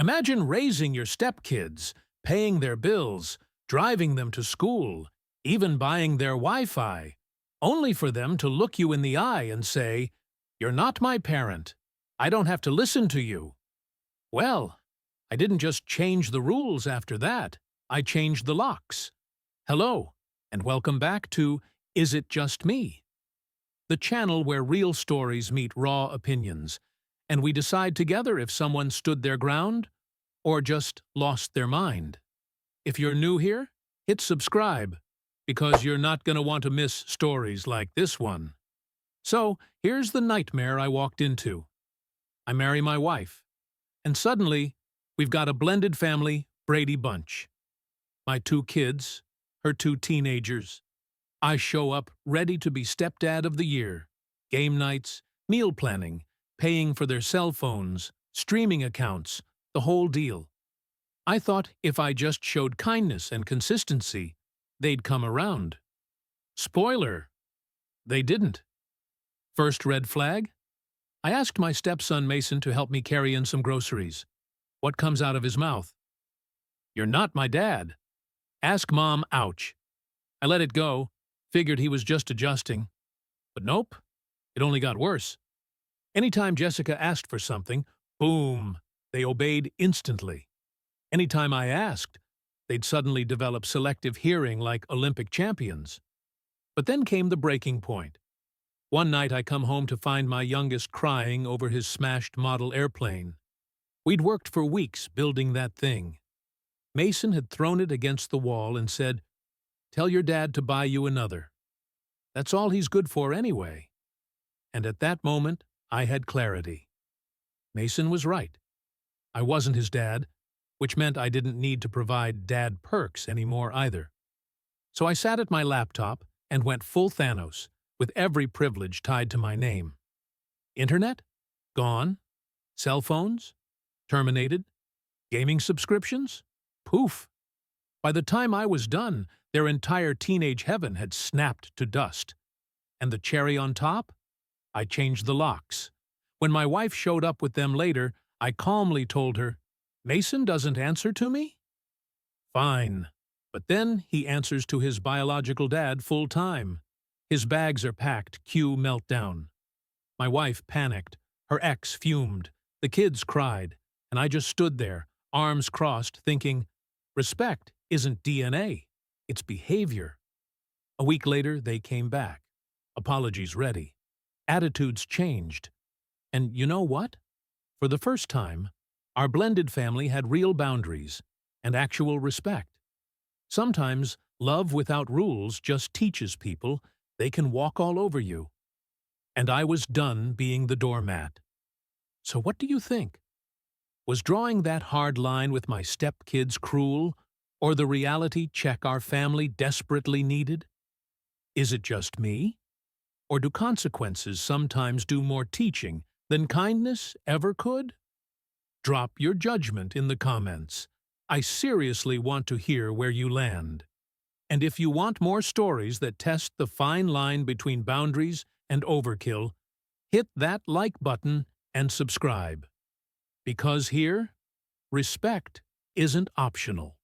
Imagine raising your stepkids, paying their bills, driving them to school, even buying their Wi-Fi, only for them to look you in the eye and say, "You're not my parent. I don't have to listen to you." Well, I didn't just change the rules after that. I changed the locks. Hello, and welcome back to Is It Just Me? The channel where real stories meet raw opinions, and we decide together if someone stood their ground or just lost their mind. If you're new here, hit subscribe, because you're not going to want to miss stories like this one. So, here's the nightmare I walked into. I marry my wife, and suddenly, we've got a blended family, Brady Bunch. My 2 kids, her 2 teenagers. I show up ready to be stepdad of the year. Game nights, meal planning, paying for their cell phones, streaming accounts, the whole deal. I thought if I just showed kindness and consistency, they'd come around. Spoiler, they didn't. First red flag? I asked my stepson Mason to help me carry in some groceries. What comes out of his mouth? "You're not my dad." Ask Mom, ouch. I let it go, figured he was just adjusting. But nope, it only got worse. Anytime Jessica asked for something, boom, they obeyed instantly. Anytime I asked, they'd suddenly develop selective hearing like Olympic champions. But then came the breaking point. One night I come home to find my youngest crying over his smashed model airplane. We'd worked for weeks building that thing. Mason had thrown it against the wall and said, "Tell your dad to buy you another. That's all he's good for anyway." And at that moment, I had clarity. Mason was right. I wasn't his dad, which meant I didn't need to provide dad perks anymore either. So I sat at my laptop and went full Thanos, with every privilege tied to my name. Internet? Gone. Cell phones? Terminated. Gaming subscriptions? Poof. By the time I was done, their entire teenage heaven had snapped to dust. And the cherry on top? I changed the locks. When my wife showed up with them later, I calmly told her, "Mason doesn't answer to me?" Fine. But then he answers to his biological dad full time. His bags are packed, cue meltdown. My wife panicked. Her ex fumed. The kids cried. And I just stood there, arms crossed, thinking, respect isn't DNA, it's behavior. A week later, they came back. Apologies ready. Attitudes changed. And you know what? For the first time, our blended family had real boundaries and actual respect. Sometimes, love without rules just teaches people they can walk all over you. And I was done being the doormat. So what do you think? Was drawing that hard line with my stepkids cruel, or the reality check our family desperately needed? Is it just me? Or do consequences sometimes do more teaching than kindness ever could? Drop your judgment in the comments. I seriously want to hear where you land. And if you want more stories that test the fine line between boundaries and overkill, hit that like button and subscribe. Because here, respect isn't optional.